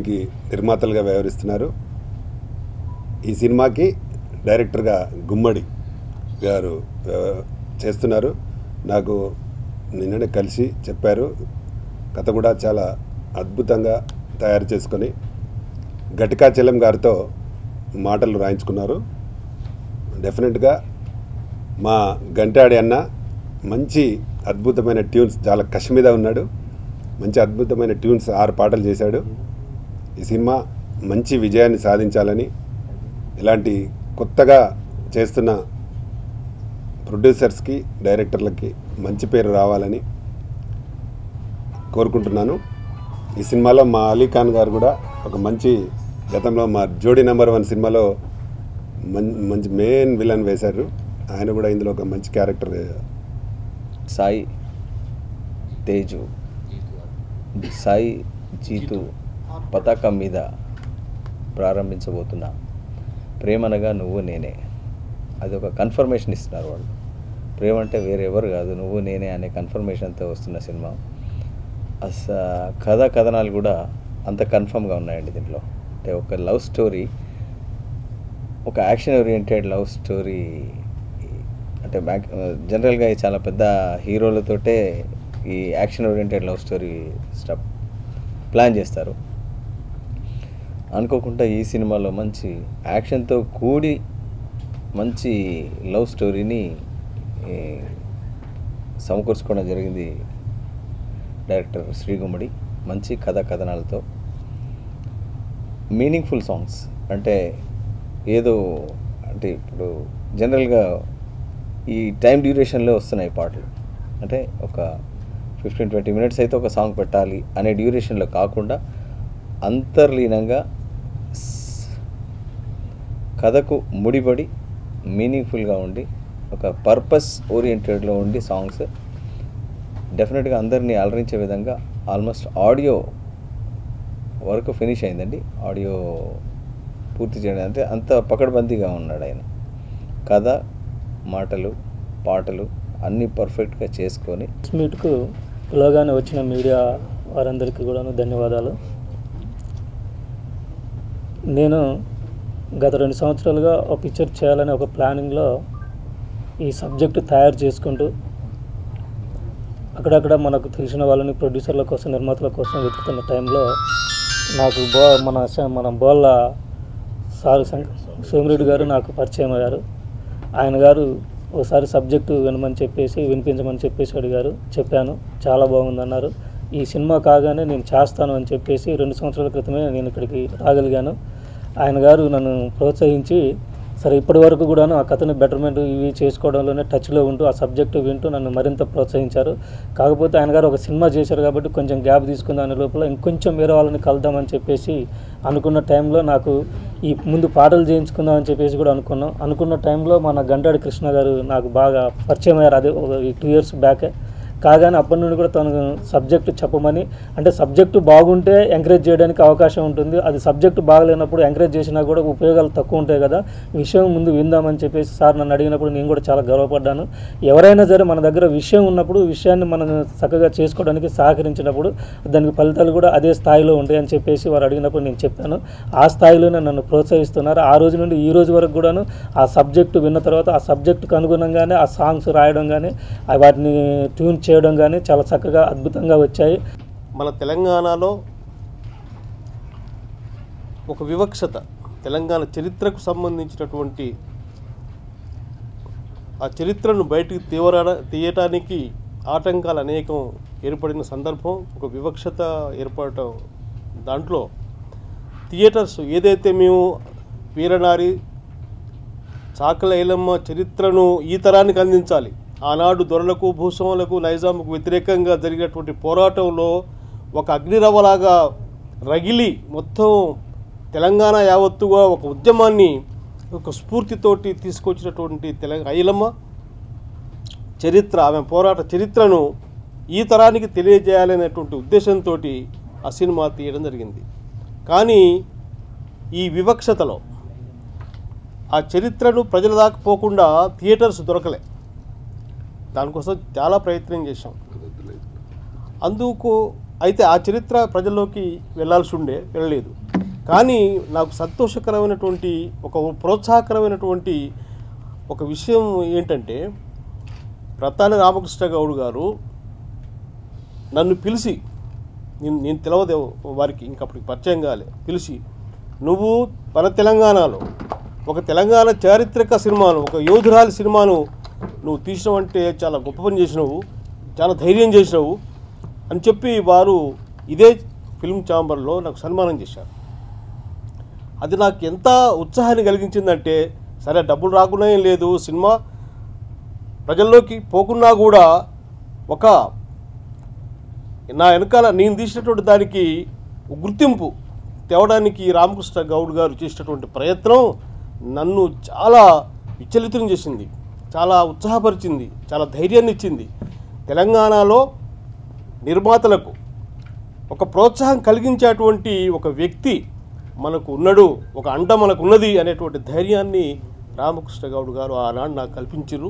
దీనికి నిర్మాతలుగా వ్యవహరిస్తున్నారు. ఈ సినిమాకి డైరెక్టర్గా గుమ్మడి గారు చేస్తున్నారు. నాకు నిన్ననే కలిసి చెప్పారు. కథ కూడా చాలా అద్భుతంగా తయారు చేసుకొని ఘటికాచలం గారితో మాటలు రాయించుకున్నారు. డెఫినెట్గా మా గంటాడి అన్న మంచి అద్భుతమైన ట్యూన్స్, చాలా కష్ మీద ఉన్నాడు. మంచి అద్భుతమైన ట్యూన్స్ 6 పాటలు చేశాడు. ఈ సినిమా మంచి విజయాన్ని సాధించాలని, ఇలాంటి కొత్తగా చేస్తున్న ప్రొడ్యూసర్స్కి, డైరెక్టర్లకి మంచి పేరు రావాలని కోరుకుంటున్నాను. ఈ సినిమాలో మా అలీఖాన్ గారు కూడా ఒక మంచి, గతంలో మా జోడీ నెంబర్ 1 సినిమాలో మంచి మెయిన్ విలన్ వేశారు. ఆయన కూడా ఇందులో ఒక మంచి క్యారెక్టర్. సాయి తేజు, సాయి జీతు పతాకం మీద ప్రారంభించబోతున్నా ప్రేమనగా నువ్వు నేనే. అది ఒక కన్ఫర్మేషన్ ఇస్తున్నారు వాళ్ళు. ప్రేమ అంటే వేరెవరు కాదు, నువ్వు నేనే అనే కన్ఫర్మేషన్తో వస్తున్న సినిమా. కథనాలు కూడా అంత కన్ఫర్మ్గా ఉన్నాయండి దీంట్లో. అంటే ఒక లవ్ స్టోరీ, ఒక యాక్షన్ ఓరియంటెడ్ లవ్ స్టోరీ. అంటే జనరల్గా చాలా పెద్ద హీరోలతోటే ఈ action oriented love story stuff plan చేస్తారు. అనుకోకుండా ఈ సినిమాలో మంచి యాక్షన్తో కూడి మంచి లవ్ స్టోరీని సమకూర్చుకోవడం జరిగింది డైరెక్టర్ శ్రీగుమ్మడి. మంచి కథనాలతో మీనింగ్ఫుల్ సాంగ్స్. అంటే ఏదో అంటే ఇప్పుడు జనరల్గా ఈ టైం డ్యూరేషన్లో వస్తున్నాయి పాటలు. అంటే ఒక 15-20 మినిట్స్ అయితే ఒక సాంగ్ పెట్టాలి అనే డ్యూరేషన్లో కాకుండా అంతర్లీనంగా కథకు ముడిపడి మీనింగ్ఫుల్గా ఉండి ఒక పర్పస్ ఓరియంటెడ్లో ఉండి సాంగ్స్ డెఫినెట్గా అందరినీ అలరించే విధంగా ఆల్మోస్ట్ ఆడియో వరకు ఫినిష్ అయిందండి. ఆడియో పూర్తి చేయడం అంటే అంత పకడ్బందీగా ఉన్నాడు ఆయన. కథ, మాటలు, పాటలు అన్నీ పర్ఫెక్ట్గా చేసుకొని మీట్కు పిలవగానే వచ్చిన మీడియా వారందరికీ కూడా ధన్యవాదాలు. నేను గత 2 సంవత్సరాలుగా ఒక పిక్చర్ చేయాలని ఒక ప్లానింగ్లో ఈ సబ్జెక్టు తయారు చేసుకుంటూ అక్కడక్కడ మనకు తెలిసిన వాళ్ళని ప్రొడ్యూసర్ల కోసం, నిర్మాతల కోసం వెతుకుతున్న టైంలో నాకు మన బోళ్ళ సారు సోమిరెడ్డి గారు నాకు పరిచయం అయ్యారు. ఆయన గారు ఒకసారి సబ్జెక్టు వినిపించమని చెప్పేసి అడిగారు. చెప్పాను, చాలా బాగుందన్నారు. ఈ సినిమా కాగానే నేను చేస్తాను అని చెప్పేసి 2 సంవత్సరాల క్రితమే నేను ఇక్కడికి రాగలిగాను. ఆయన గారు నన్ను ప్రోత్సహించి సరే ఇప్పటి వరకు కూడాను ఆ కథను బెటర్మెంట్ ఇవి చేసుకోవడంలోనే టచ్లో ఉంటూ ఆ సబ్జెక్టు వింటూ నన్ను మరింత ప్రోత్సహించారు. కాకపోతే ఆయన గారు ఒక సినిమా చేశారు కాబట్టి కొంచెం గ్యాప్ తీసుకున్న దాని లోపల ఇంకొంచెం వేరే వాళ్ళని కలుద్దామని చెప్పేసి అనుకున్న టైంలో నాకు ఈ ముందు పాటలు చేయించుకుందామని చెప్పేసి కూడా అనుకున్న టైంలో మన గంటాడి కృష్ణ గారు నాకు బాగా పరిచయం అయ్యారు. అదే 2 years బ్యాకే. కాగానే అప్పటి నుండి కూడా తను సబ్జెక్టు చెప్పమని, అంటే సబ్జెక్టు బాగుంటే ఎంకరేజ్ చేయడానికి అవకాశం ఉంటుంది, అది సబ్జెక్టు బాగలేనప్పుడు ఎంకరేజ్ చేసినా కూడా ఉపయోగాలు తక్కువ ఉంటాయి కదా, విషయం ముందు విందామని చెప్పేసి సార్ నన్ను అడిగినప్పుడు నేను కూడా చాలా గర్వపడ్డాను. ఎవరైనా సరే మన దగ్గర విషయం ఉన్నప్పుడు విషయాన్ని మనం చక్కగా చేసుకోవడానికి సహకరించినప్పుడు దానికి ఫలితాలు కూడా అదే స్థాయిలో ఉంటాయని చెప్పేసి వారు అడిగినప్పుడు నేను చెప్పాను. ఆ స్థాయిలోనే నన్ను ప్రోత్సహిస్తున్నారు. ఆ రోజు నుండి ఈ రోజు వరకు కూడాను ఆ సబ్జెక్టు విన్న తర్వాత ఆ సబ్జెక్టుకు అనుగుణంగానే ఆ సాంగ్స్ రాయడం కానీ వాటిని ట్యూన్ చేయడం కానీ చాలా చక్కగా అద్భుతంగా వచ్చాయి. మన తెలంగాణలో ఒక వివక్షత, తెలంగాణ చరిత్రకు సంబంధించినటువంటి ఆ చరిత్రను బయటికి తీయటానికి ఆటంకాలు అనేకం ఏర్పడిన సందర్భం, ఒక వివక్షత ఏర్పడటం. దాంట్లో థియేటర్స్ ఏదైతే మేము వీరనారి చాకల ఐలమ్మ చరిత్రను ఈ తరానికి అందించాలి, ఆనాడు దొరలకు, భూస్వాములకు, నైజాముకు వ్యతిరేకంగా జరిగినటువంటి పోరాటంలో ఒక అగ్నిరవ్వలాగా రగిలి మొత్తం తెలంగాణ యావత్తుగా ఒక ఉద్యమాన్ని ఒక స్ఫూర్తితోటి తీసుకొచ్చినటువంటి ఐలమ్మ చరిత్ర, ఆమె పోరాట చరిత్రను ఈ తరానికి తెలియజేయాలనేటువంటి ఉద్దేశంతో ఆ సినిమా తీయడం జరిగింది. కానీ ఈ వివక్షతలో ఆ చరిత్రను ప్రజల దాకా పోకుండా థియేటర్స్ దొరకలే. దానికోసం చాలా ప్రయత్నం చేశాం. అందుకు అయితే ఆ చరిత్ర ప్రజల్లోకి వెళ్ళాల్సి ఉండే, వెళ్ళలేదు. కానీ నాకు సంతోషకరమైనటువంటి ఒక ప్రోత్సాహకరమైనటువంటి ఒక విషయం ఏంటంటే, ప్రతాని రామకృష్ణ గౌడ్ గారు నన్ను పిలిచి, నేను తెలవదు వారికి, ఇంకప్పటికి పరిచయం కాలే, పిలిచి నువ్వు మన తెలంగాణలో ఒక తెలంగాణ చారిత్రక సినిమాను, ఒక యోధురాలి సినిమాను నువ్వు తీసినావంటే చాలా గొప్ప పని చేసినావు, చాలా ధైర్యం చేసినావు అని చెప్పి వారు ఇదే ఫిల్మ్ ఛాంబర్లో నాకు సన్మానం చేశారు. అది నాకు ఎంత ఉత్సాహాన్ని కలిగించిందంటే, సరే డబ్బులు రాకున్నా ఏం లేదు, సినిమా ప్రజల్లోకి పోకున్నా కూడా ఒక నా వెనకాల నేను తీసినటువంటి దానికి గుర్తింపు తేవడానికి రామకృష్ణ గౌడ్ గారు చేసినటువంటి ప్రయత్నం నన్ను చాలా విచలితం చేసింది, చాలా ఉత్సాహపరిచింది, చాలా ధైర్యాన్ని ఇచ్చింది. తెలంగాణలో నిర్మాతలకు ఒక ప్రోత్సాహం కలిగించేటువంటి ఒక వ్యక్తి మనకు ఉన్నాడు, ఒక అండ మనకు ఉన్నది అనేటువంటి ధైర్యాన్ని రామకృష్ణ గౌడ్ గారు ఆనాడు నాకు కల్పించారు.